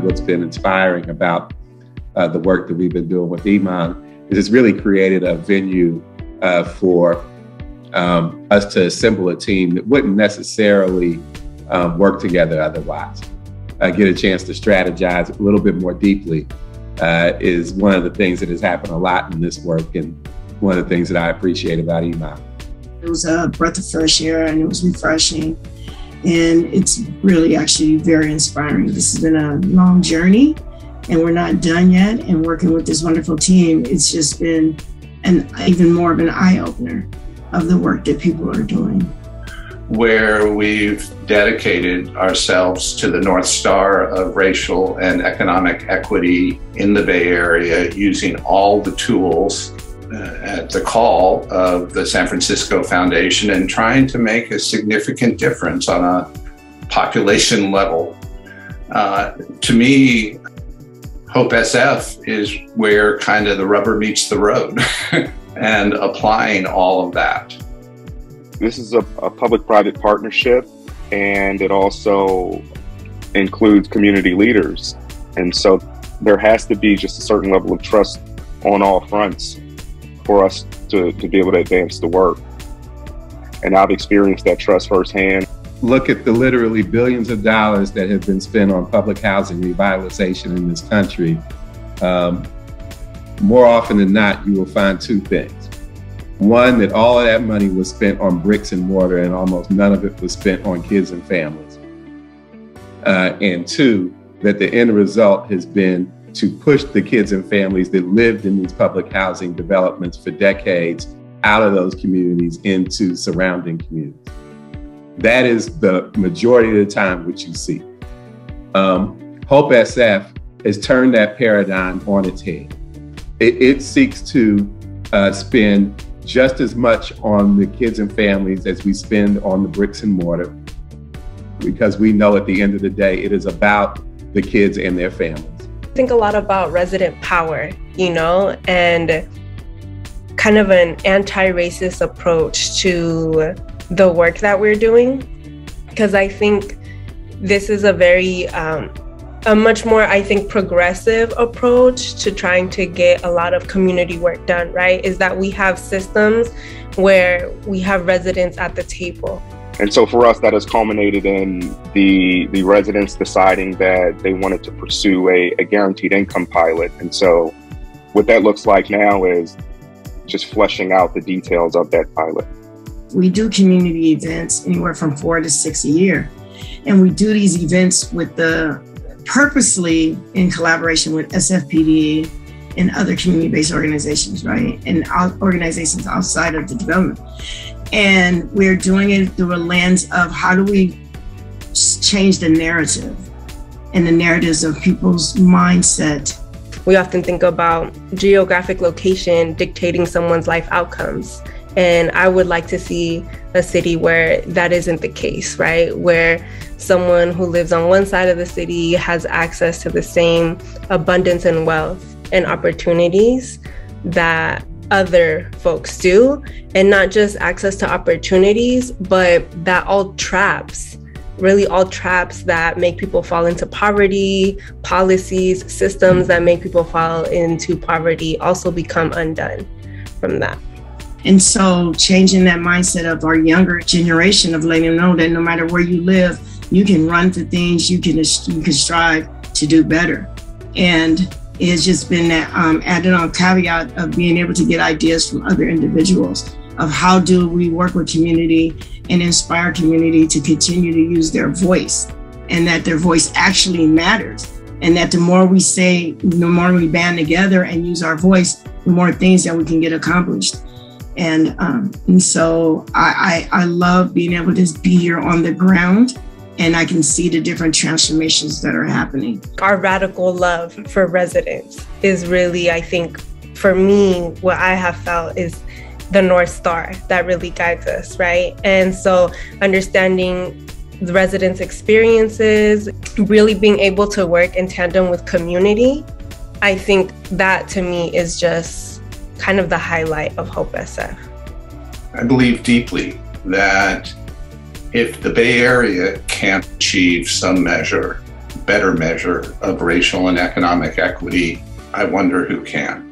what's been inspiring about the work that we've been doing with Iman is it's really created a venue for us to assemble a team that wouldn't necessarily work together otherwise. Get a chance to strategize a little bit more deeply is one of the things that has happened a lot in this work, and one of the things that I appreciate about Iman. It was a breath of fresh air, and it was refreshing, and it's really actually very inspiring. This has been a long journey, and we're not done yet, and working with this wonderful team, it's just been even more of an eye-opener of the work that people are doing. Where we've dedicated ourselves to the North Star of racial and economic equity in the Bay Area, using all the tools at the call of the San Francisco Foundation and trying to make a significant difference on a population level. To me, Hope SF is where kind of the rubber meets the road and applying all of that. This is a public-private partnership, and it also includes community leaders. And so there has to be just a certain level of trust on all fronts for us to be able to advance the work. And I've experienced that trust firsthand. Look at the literally billions of dollars that have been spent on public housing revitalization in this country. More often than not, you will find two things. One, that all of that money was spent on bricks and mortar, and almost none of it was spent on kids and families. And two, that the end result has been to push the kids and families that lived in these public housing developments for decades out of those communities into surrounding communities. That is the majority of the time what you see. Hope SF has turned that paradigm on its head. It seeks to spend just as much on the kids and families as we spend on the bricks and mortar, because we know at the end of the day, it is about the kids and their families. I think a lot about resident power, and kind of an anti-racist approach to the work that we're doing, because I think this is a very, a much more, progressive approach to trying to get a lot of community work done, right? Is that we have systems where we have residents at the table. And so for us, that has culminated in the residents deciding that they wanted to pursue a guaranteed income pilot. And so what that looks like now is just fleshing out the details of that pilot. We do community events anywhere from 4 to 6 a year. And we do these events with purposely in collaboration with SFPD and other community-based organizations, right? And organizations outside of the development. And we're doing it through a lens of how do we change the narrative and the narratives of people's mindset. We often think about geographic location dictating someone's life outcomes. And I would like to see a city where that isn't the case, right? Where someone who lives on one side of the city has access to the same abundance and wealth and opportunities that other folks do, and not just access to opportunities, but that all traps that make people fall into poverty, policies, systems that make people fall into poverty also become undone from that. And so changing that mindset of our younger generation, of letting them know that no matter where you live, you can run for things, you can strive to do better. And it's just been that added on caveat of being able to get ideas from other individuals of how do we work with community and inspire community to continue to use their voice, and that their voice actually matters. And that the more we say, the more we band together and use our voice, the more things that we can get accomplished. And so I love being able to be here on the ground, and I can see the different transformations that are happening. Our radical love for residents is really, I think, for me, what I have felt is the North Star that really guides us, right? And so understanding the residents' experiences, really being able to work in tandem with community, I think that to me is just kind of the highlight of Hope SF. I believe deeply that if the Bay Area can't achieve some measure better measure of racial and economic equity, I wonder who can.